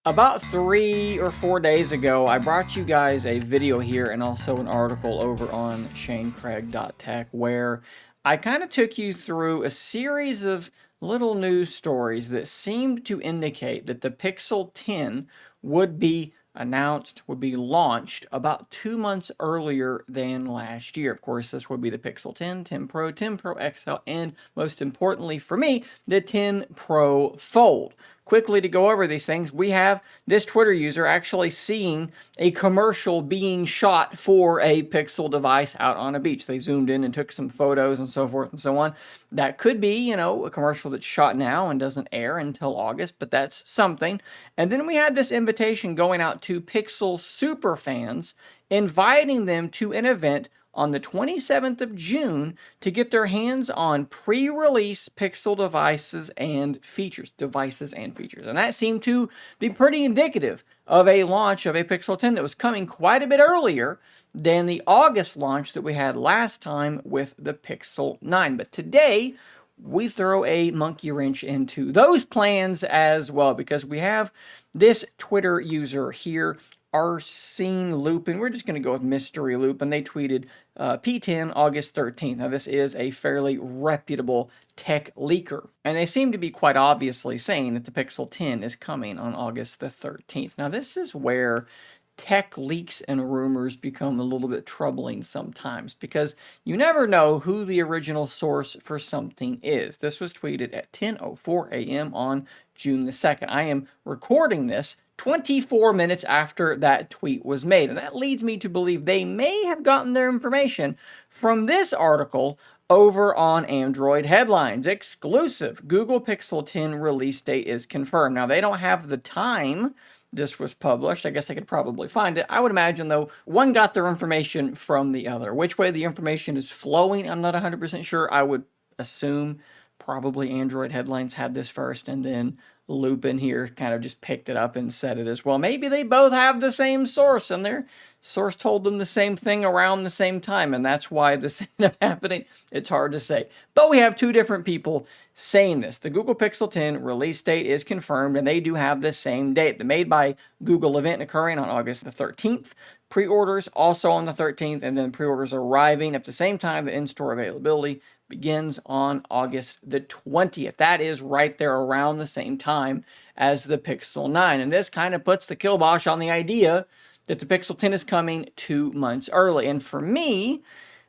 About 3 or 4 days ago, I brought you guys a video here and also an article over on ShaneCraig.tech where I kind of took you through a series of little news stories that seemed to indicate that the Pixel 10 would be announced, would be launched about 2 months earlier than last year. Of course, this would be the Pixel 10, 10 Pro, 10 Pro XL, and most importantly for me, the 10 Pro Fold. Quickly to go over these things, we have this Twitter user actually seeing a commercial being shot for a Pixel device out on a beach. They zoomed in and took some photos and so forth and so on. That could be, a commercial that's shot now and doesn't air until August, but that's something. And then we had this invitation going out to Pixel super fans, inviting them to an event on the 27th of June to get their hands on pre-release Pixel devices and features. And that seemed to be pretty indicative of a launch of a Pixel 10 that was coming quite a bit earlier than the August launch that we had last time with the Pixel 9. But today, we throw a monkey wrench into those plans as well because we have this Twitter user here, Arsene Lupin. We're just going to go with Mystery Loop, and they tweeted P10 August 13th. Now, this is a fairly reputable tech leaker, and they seem to be quite obviously saying that the Pixel 10 is coming on August the 13th. Now, this is where tech leaks and rumors become a little bit troubling sometimes because you never know who the original source for something is. This was tweeted at 10:04 a.m. on June the 2nd. I am recording this 24 minutes after that tweet was made, and that leads me to believe they may have gotten their information from this article over on Android Headlines. Exclusive. Google Pixel 10 release date is confirmed. Now, they don't have the time this was published. I guess I could probably find it. I would imagine, though, one got their information from the other. Which way the information is flowing, I'm not 100% sure. I would assume probably Android Headlines had this first, and then Lupin here kind of just picked it up and said it as well. Maybe they both have the same source, and their source told them the same thing around the same time, and that's why this ended up happening. It's hard to say. But we have two different people saying this. The Google Pixel 10 release date is confirmed, and they do have the same date. The Made by Google event occurring on August the 13th. Pre-orders also on the 13th, and then pre-orders arriving at the same time. The in-store availability begins on August the 20th. That is right there around the same time as the Pixel 9. And this kind of puts the kibosh on the idea that the Pixel 10 is coming 2 months early. And for me,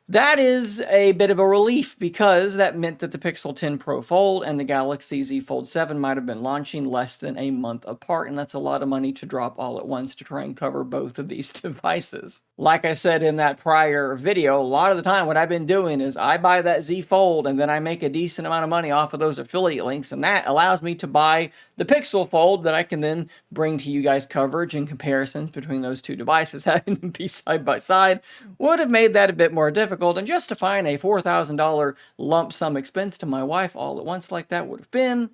that is a bit of a relief because that meant that the Pixel 10 Pro Fold and the Galaxy Z Fold 7 might have been launching less than a month apart, and that's a lot of money to drop all at once to try and cover both of these devices. Like I said in that prior video, a lot of the time what I've been doing is I buy that Z Fold and then I make a decent amount of money off of those affiliate links, and that allows me to buy the Pixel Fold that I can then bring to you guys coverage and comparisons between those two devices. Having them be side by side would have made that a bit more difficult, and justifying a $4,000 lump sum expense to my wife all at once like that would have been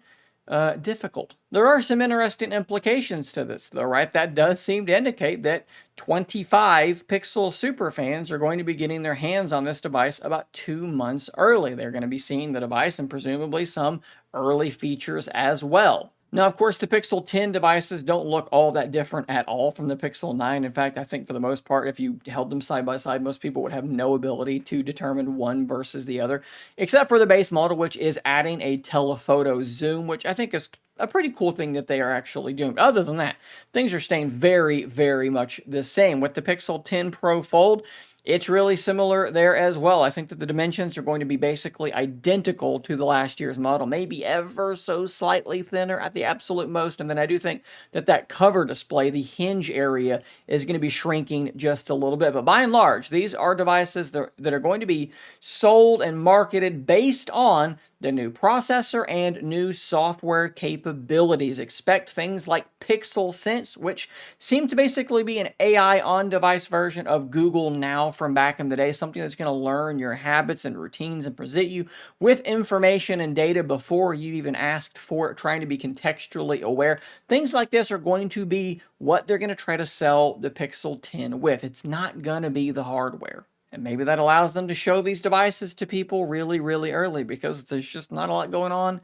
difficult. There are some interesting implications to this, though, right? That does seem to indicate that 25 Pixel super fans are going to be getting their hands on this device about 2 months early. They're going to be seeing the device and presumably some early features as well. Now, of course, the Pixel 10 devices don't look all that different at all from the Pixel 9. In fact, I think for the most part, if you held them side by side, most people would have no ability to determine one versus the other, except for the base model, which is adding a telephoto zoom, which I think is a pretty cool thing that they are actually doing. Other than that, things are staying very, very much the same. With the Pixel 10 Pro Fold, it's really similar there as well. I think that the dimensions are going to be basically identical to the last year's model, maybe ever so slightly thinner at the absolute most. And then I do think that that cover display, the hinge area, is going to be shrinking just a little bit. But by and large, these are devices that are going to be sold and marketed based on the new processor and new software capabilities. Expect things like Pixel Sense, which seem to basically be an AI on-device version of Google Now from back in the day, something that's going to learn your habits and routines and present you with information and data before you even asked for it, trying to be contextually aware. Things like this are going to be what they're going to try to sell the Pixel 10 with. It's not going to be the hardware. And maybe that allows them to show these devices to people really, really early because there's just not a lot going on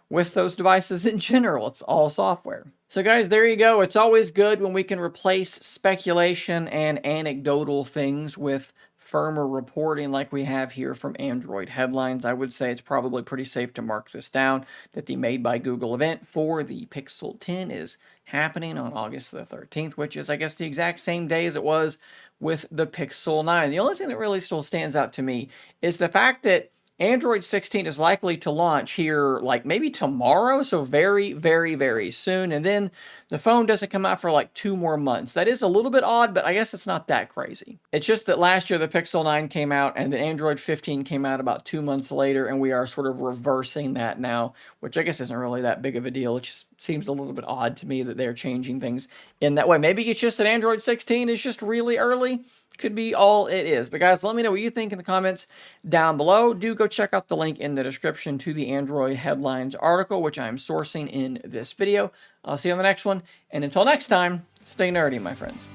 with those devices in general. It's all software. So guys, there you go. It's always good when we can replace speculation and anecdotal things with firmer reporting like we have here from Android Headlines. I would say it's probably pretty safe to mark this down that the Made by Google event for the Pixel 10 is happening on August the 13th, which is, I guess, the exact same day as it was with the Pixel 9. The only thing that really still stands out to me is the fact that Android 16 is likely to launch here like maybe tomorrow, so very, very, very soon. And then the phone doesn't come out for like 2 more months. That is a little bit odd, but I guess it's not that crazy. It's just that last year the Pixel 9 came out and the Android 15 came out about 2 months later, and we are sort of reversing that now, which I guess isn't really that big of a deal. It just seems a little bit odd to me that they're changing things in that way. Maybe it's just that Android 16 is just really early. Could be all it is. But guys, let me know what you think in the comments down below. Do go check out the link in the description to the Android Headlines article, which I'm sourcing in this video. I'll see you on the next one. And until next time, stay nerdy, my friends.